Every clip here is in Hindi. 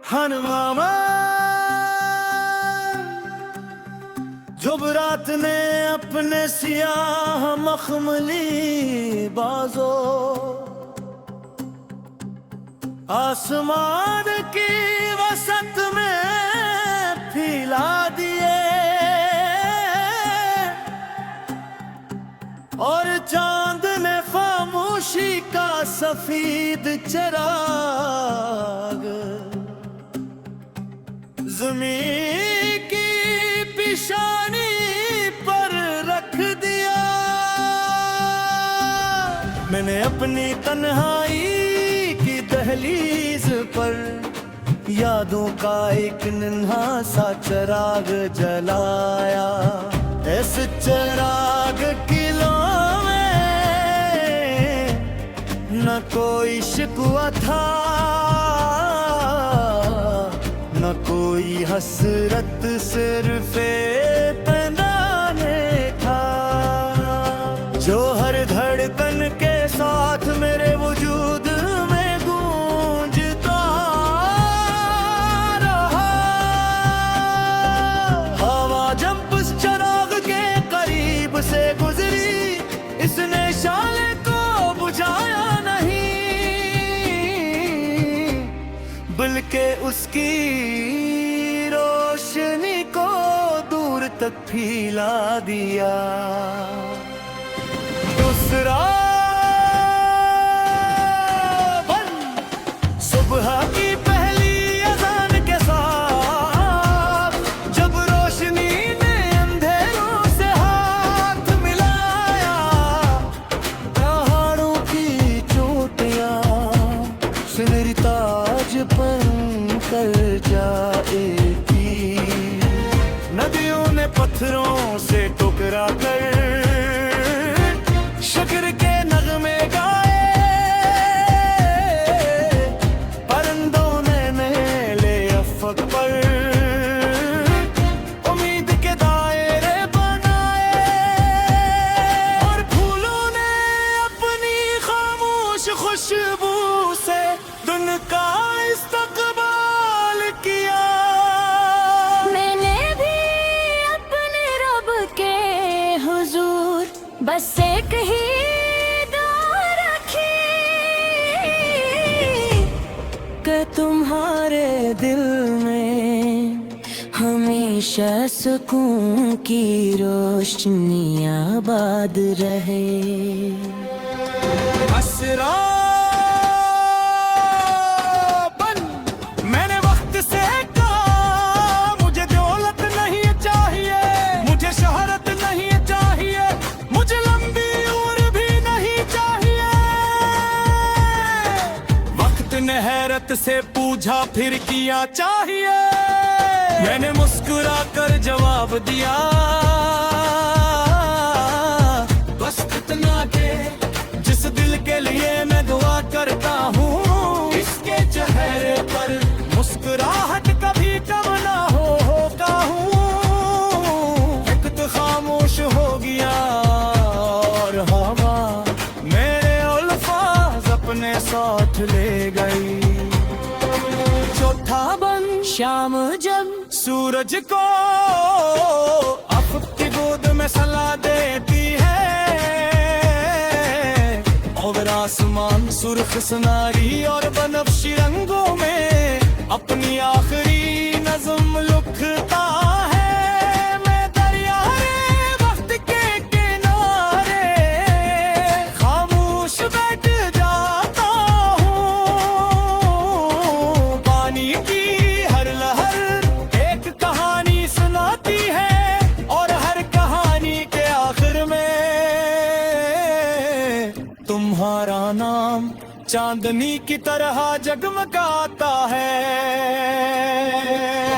हनुमामा जुबरात ने अपने सियाह मखमली बाजों आसमान की वसत में फैला दिए और चांद ने खामोशी का सफेद चिराग ज़मीन की पेशानी पर रख दिया। मैंने अपनी तन्हाई की दहलीज पर यादों का एक नन्हा सा चिराग जलाया। इस चिराग की लो में न कोई शिकवा था न कोई हसरत, सिर्फ तनाने था जो हर धड़कन के साथ मेरे वजूद में गूंजता रहा। हवा जब उस चिराग के करीब से गुजरी इसने शाले को बुझाया नहीं बल्कि उसकी रोशनी को दूर तक फैला दिया। दूसरा बन सुबह की पहली अज़ान के साथ जब रोशनी ने अंधेरों से हाथ मिलाया। पहाड़ों की चोटियां से मेरी ताज पर कर जाएगी। नदियों ने पत्थरों से टकरा कर शक्र के नगमे गाए। परिंदों ने मेले अफक पर उम्मीद के दायरे बनाए और फूलों ने अपनी खामोश खुशबू से दिन का इस्तकबाल किया। मैंने भी अपने रब के हुजूर बस एक ही दुआ रखी कि तुम्हारे दिल में हमेशा सुकून की रोशनी आबाद रहे। असरा बन मैंने वक्त से कहा मुझे दौलत नहीं चाहिए, मुझे शोहरत नहीं चाहिए, मुझे लंबी उम्र भी नहीं चाहिए। वक्त ने हैरत से पूछा फिर किया चाहिए। मैंने मुस्कुरा कर जवाब दिया बस इतना के जिस दिल के लिए मैं दुआ करता हूँ इसके चेहरे पर मुस्कुराहट कभी कम ना होगा हूँ। वक्त खामोश हो गया और हवा मेरे अल्फाज अपने साथ ले गई। चौथा बन शाम जब सूरज को अफ़क़ की गोद में सला देती है और आसमान सुर्ख सुनारी और बनफ्शी रंगों में अपनी आखिरी नज़्म लिखता है। मैं दरियाए वक्त के किनारे खामोश बैठ जाता हूँ। पानी की हर लहर एक कहानी सुनाती है और हर कहानी के आखिर में तुम्हारा नाम चांदनी की तरह जगमगाता है।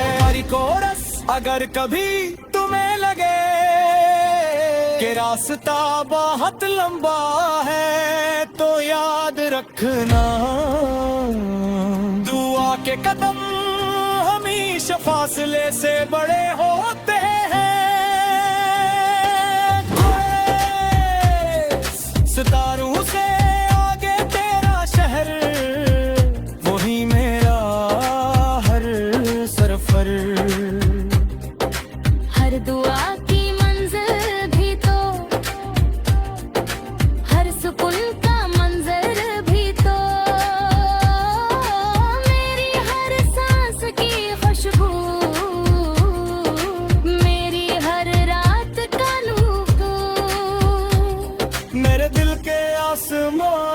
हमारी कोरस अगर कभी तुम्हें लगे कि रास्ता बहुत लंबा है तो याद रखना दुआ के कदम हमेशा फासले से बड़े होते हैं। सितारों से आगे तेरा शहर वही मेरा हर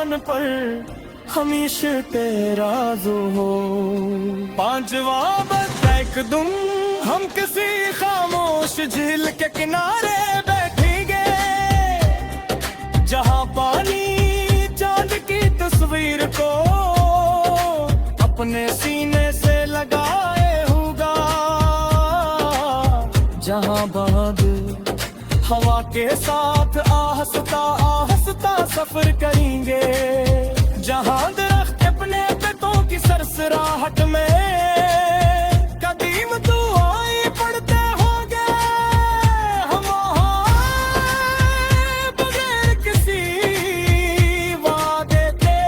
आसमान पर हमेशा तेराजू हो। पांचवा बस एक दुम हम किसी खामोश झील के किनारे बैठेंगे, जहां पानी चांद की तस्वीर को अपने सीने से लगाए होगा, जहां बादल हवा के साथ आहस्ता आहस्ता सफर करेंगे, जहां दरख्त अपने पत्तों की सरसराहट में कदीम दुआएं पढ़ते होंगे, हम वहाँ बगैर किसी वादे के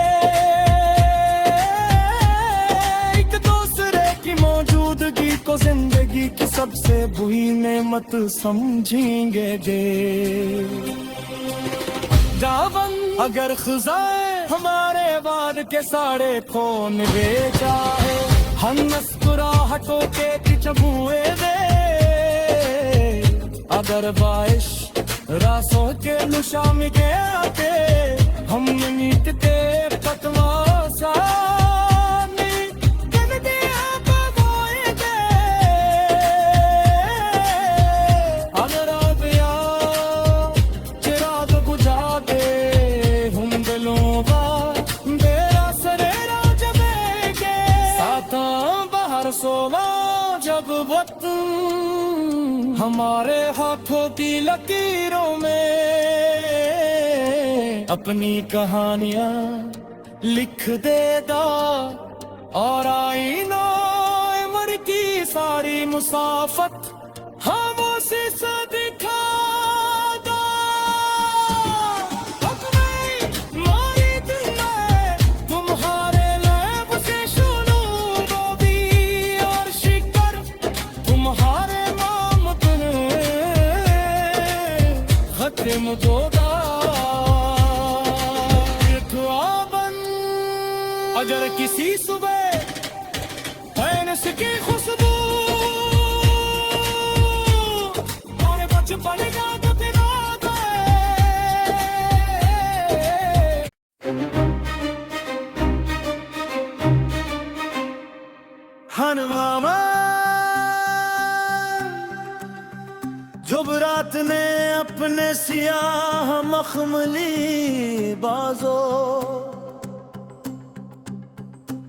एक दूसरे की मौजूदगी को जिंदगी की सबसे बुरी नेमत समझेंगे जे। जावन अगर खुजाए हमारे बाद के साड़े कौन वे चाहे, हम मुस्कुराहटों के चबुए दे, अगर बारिश रासों के लुशाम के आके हम मीटते पतवा सा जब वतन हमारे हाथों की लकीरों में अपनी कहानियां लिख देगा, और आईना उम्र की सारी मुसाफत खामोशी से दिखा दो। मारी दिल में तुम्हारे लैब से सुनूं गोभी और शिकर, तुम्हारे नाम पर खत्म होगा ख्वाबन। अगर किसी सुबह फैनस की खुशबू और बचपन याद दिला दे, हनुमा जब रात ने अपने सियाह मखमली बाजों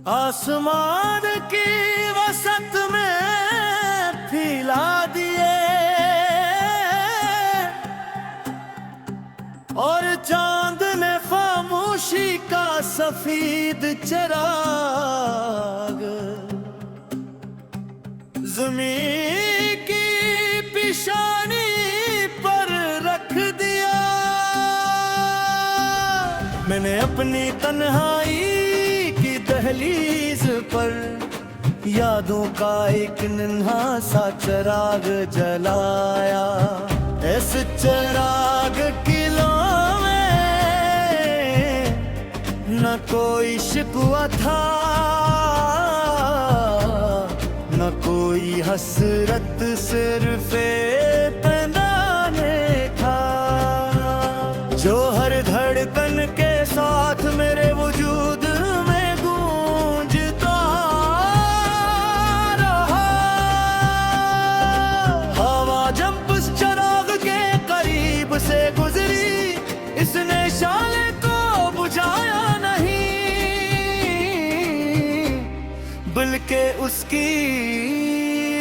आसमान की वसत में फैला दिए, और चांद ने खामोशी का सफेद चिराग ज़मीन की पेशानी पर रख दिया। मैंने अपनी तन्हाई की दहलीज पर यादों का एक नन्हा सा चिराग जलाया। इस चिराग की लो में न कोई शिकवा था, न कोई हसरत, सिर्फ तनाने था जो हर धड़कन के साथ मेरे वजूद में गूंजता रहा। हवा जब उस चिराग के करीब से गुजरी, इसने शाले को बुझाया नहीं, बल्कि उसकी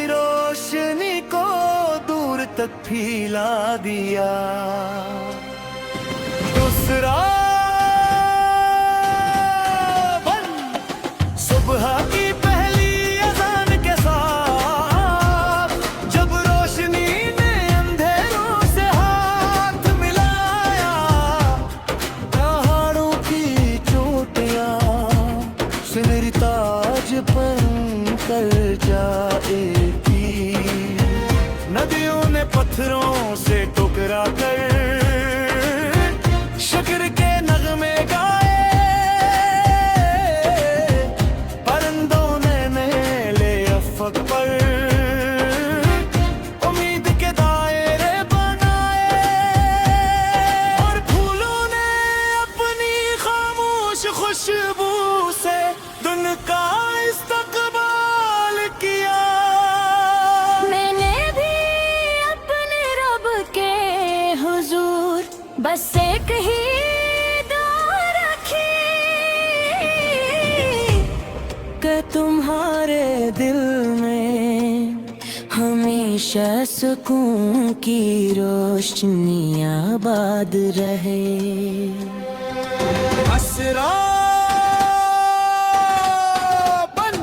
रोशनी को दूर तक फैला दिया। दूसरा सुबह की पहली अज़ान के साथ जब रोशनी ने अंधेरों से हाथ मिलाया, पहाड़ों की चोटियां से मेरी ताज बन कर जाएगी। नदियों ने पत्थरों से टकरा कर शक्र के नगमे गाए, परिंदों ने मेले अफक पर उम्मीद के दायरे बनाए, और फूलों ने अपनी खामोशी खुशबू से दुन का इस्तकबाल किया। मैंने भी अपने रब के हुजूर बस एक ही दुआ रखी कि तुम्हारे दिल में हमेशा सुकून की रोशनी आबाद रहे। असरा बन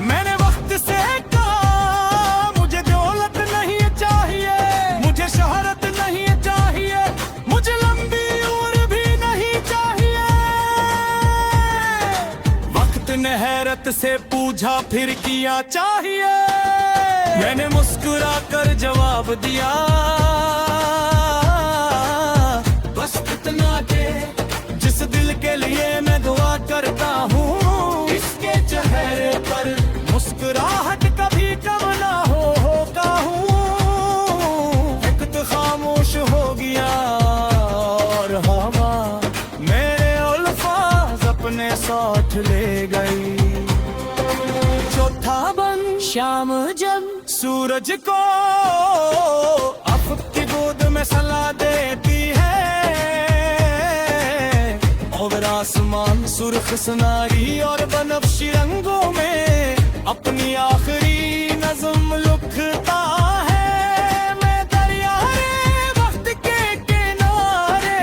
मैंने वक्त से कहा मुझे दौलत नहीं चाहिए, मुझे शोहरत नहीं चाहिए, मुझे लंबी उम्र भी नहीं चाहिए। वक्त ने हैरत से पूछा फिर किया चाहिए, मैंने मुस्कुरा कर जवाब दिया बस इतना के जिस दिल के लिए मैं दुआ करता हूँ इसके चेहरे पर मुस्कुराहट कभी कम ना होगा हूँ। एक तो खामोश हो गया और हवा मेरे अल्फाज अपने साथ ले गई। चौथा बन शाम जब सूरज को अफ़क़ की गोद में सला देती है और आसमान सुर्ख सुनारी और बनफशी रंगों में अपनी आखिरी नज़्म लिखता है। मैं दरियाए वक्त के किनारे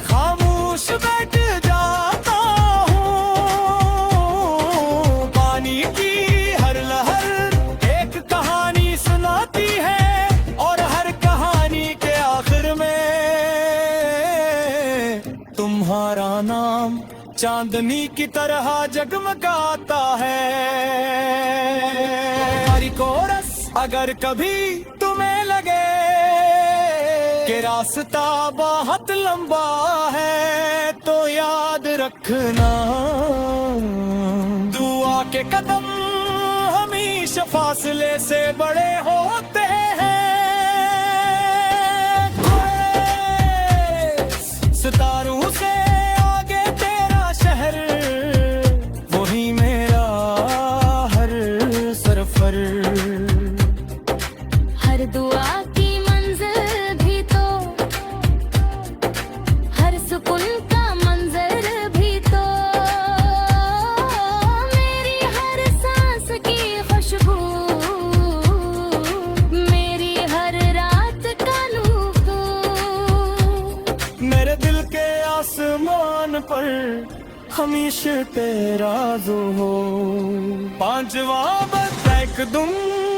खामोश बैठ जाता हूँ। पानी की हर लहर एक कहानी सुनाती है और हर कहानी के आखिर में तुम्हारा नाम चांदनी की तरह जगमगाता है। हरी कोरस अगर कभी तुम्हें लगे कि रास्ता बहुत लंबा है तो याद रखना दुआ के कदम हमेशा फासले से बड़े होते हैं। सितारों से आगे तेरा शहर वही मेरा हर सरफर। हर दुआ की मंजिल भी तो हर सुकून का मंजर भी तो मेरी हर सांस की खुशबू मेरी हर रात का नूर। मेरे दिल के आसमान पर हमेशा तेरा जो हो। पांचवा बद तुम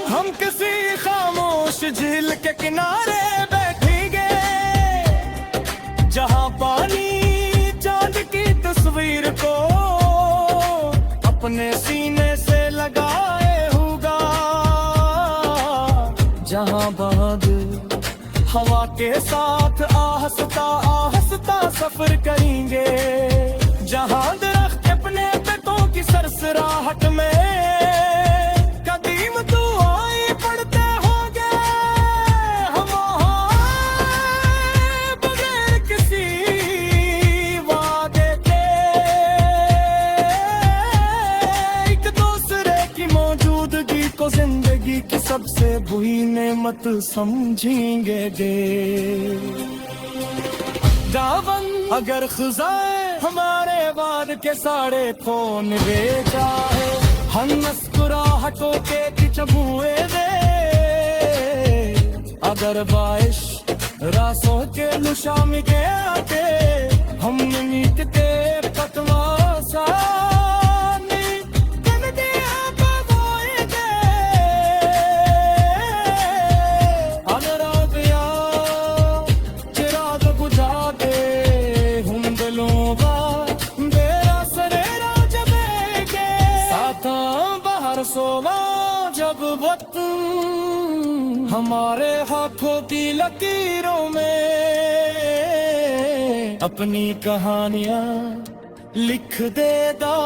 हम किसी खामोश झील के किनारे बैठेंगे जहां पानी चांद की तस्वीर को अपने सीने से लगाए होगा। जहां बादल हवा के साथ आहिस्ता आहिस्ता सफर करेंगे, जहां दरख्त अपने पेटों की सरसराहट में कदीम दुआएं पढ़ते होंगे। हम बगैर किसी वादे के एक दूसरे की मौजूदगी को जिंदगी की सबसे बुरी नेमत समझेंगे। दावन अगर खुजाए हमारे बाद के साड़े कौन ले जाए, हम मुस्कुराहटों के चबुए दे। अगर बारिश रासों के लुशाम के आके हम मीट के पतवा सा जब वक्त हमारे हाथों की लकीरों में अपनी कहानियां लिख देगा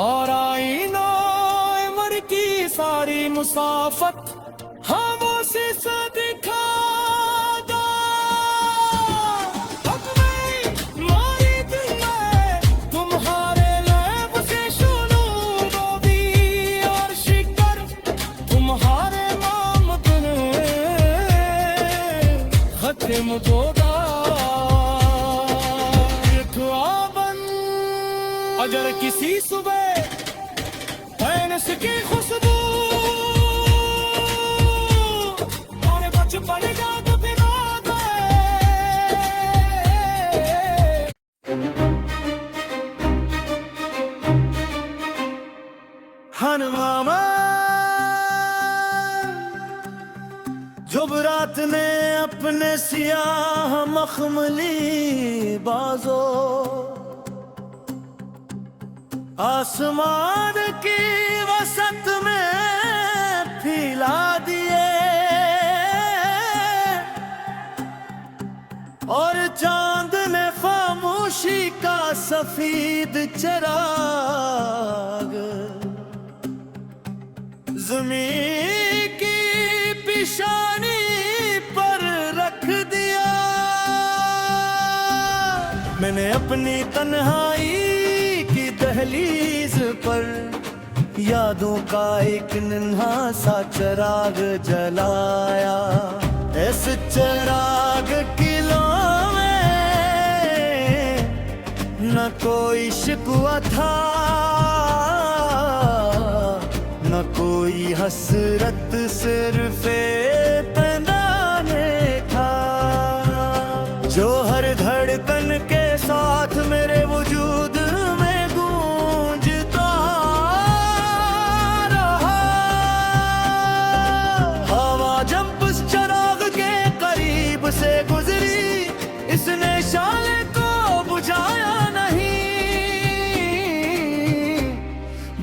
और आईना उम्र की सारी मुसाफत हम उसे दिखा। अगर किसी सुबह फैनस की खुशबू और बचपन याद दिला दे। हनुमामा जब रात ने अपने सियाह मखमली बाजों आसमान की वसत में फैला दिए और चांद ने खामोशी का सफेद चिराग ज़मीं की पेशानी पर रख दिया। मैंने अपनी तन्हाई की दहलीज पर यादों का एक नन्हा सा चिराग जलाया। इस चिराग की लो में न कोई शिकवा था न कोई हसरत, सिर्फ तनाने था जो हर धड़कन के साथ मेरे वजूद में गूंजता रहा। हवा जब उस चिराग के करीब से गुजरी इसने शाले को बुझाया नहीं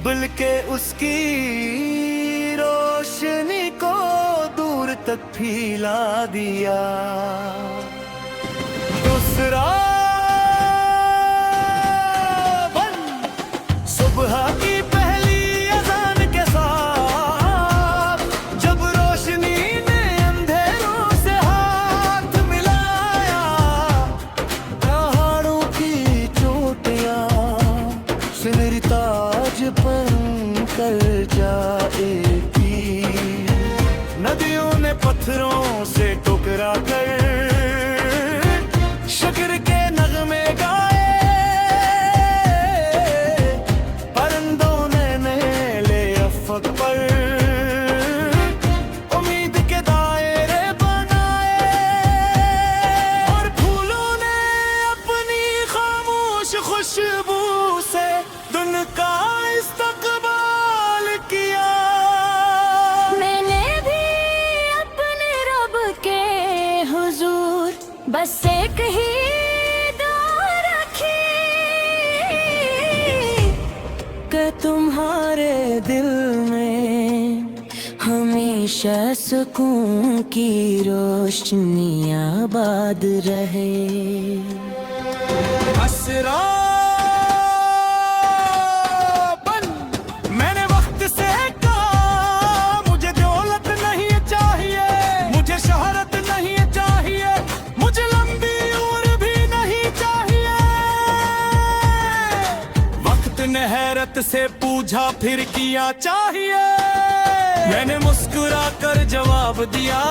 बल्कि उसकी रोशनी को दूर तक फैला दिया। दूसरा बन सुबह की पहली अज़ान के साथ जब रोशनी ने अंधेरों से हाथ मिलाया। पहाड़ों की चोटियां से मेरी ताज बन कर जाएगी। नदियों ने पत्थरों से टकरा कर शक्र के नगमे गाए। परिंदों ने नए अफक पर उम्मीद के दायरे बनाए और फूलों ने अपनी खामोश खुशबू से दुनिया का इस्तकबाल किया। मैंने भी अपने रब के हुजूर बस एक ही दुआ रखी कि तुम्हारे दिल में हमेशा सुकून की रोशनी आबाद रहे। असरा बन मैंने वक्त से कहा मुझे दौलत नहीं चाहिए, मुझे शोहरत नहीं चाहिए, मुझे लंबी उम्र भी नहीं चाहिए। वक्त ने हैरत से पूछा फिर किया चाहिए। मैंने मुस्कुरा कर जवाब दिया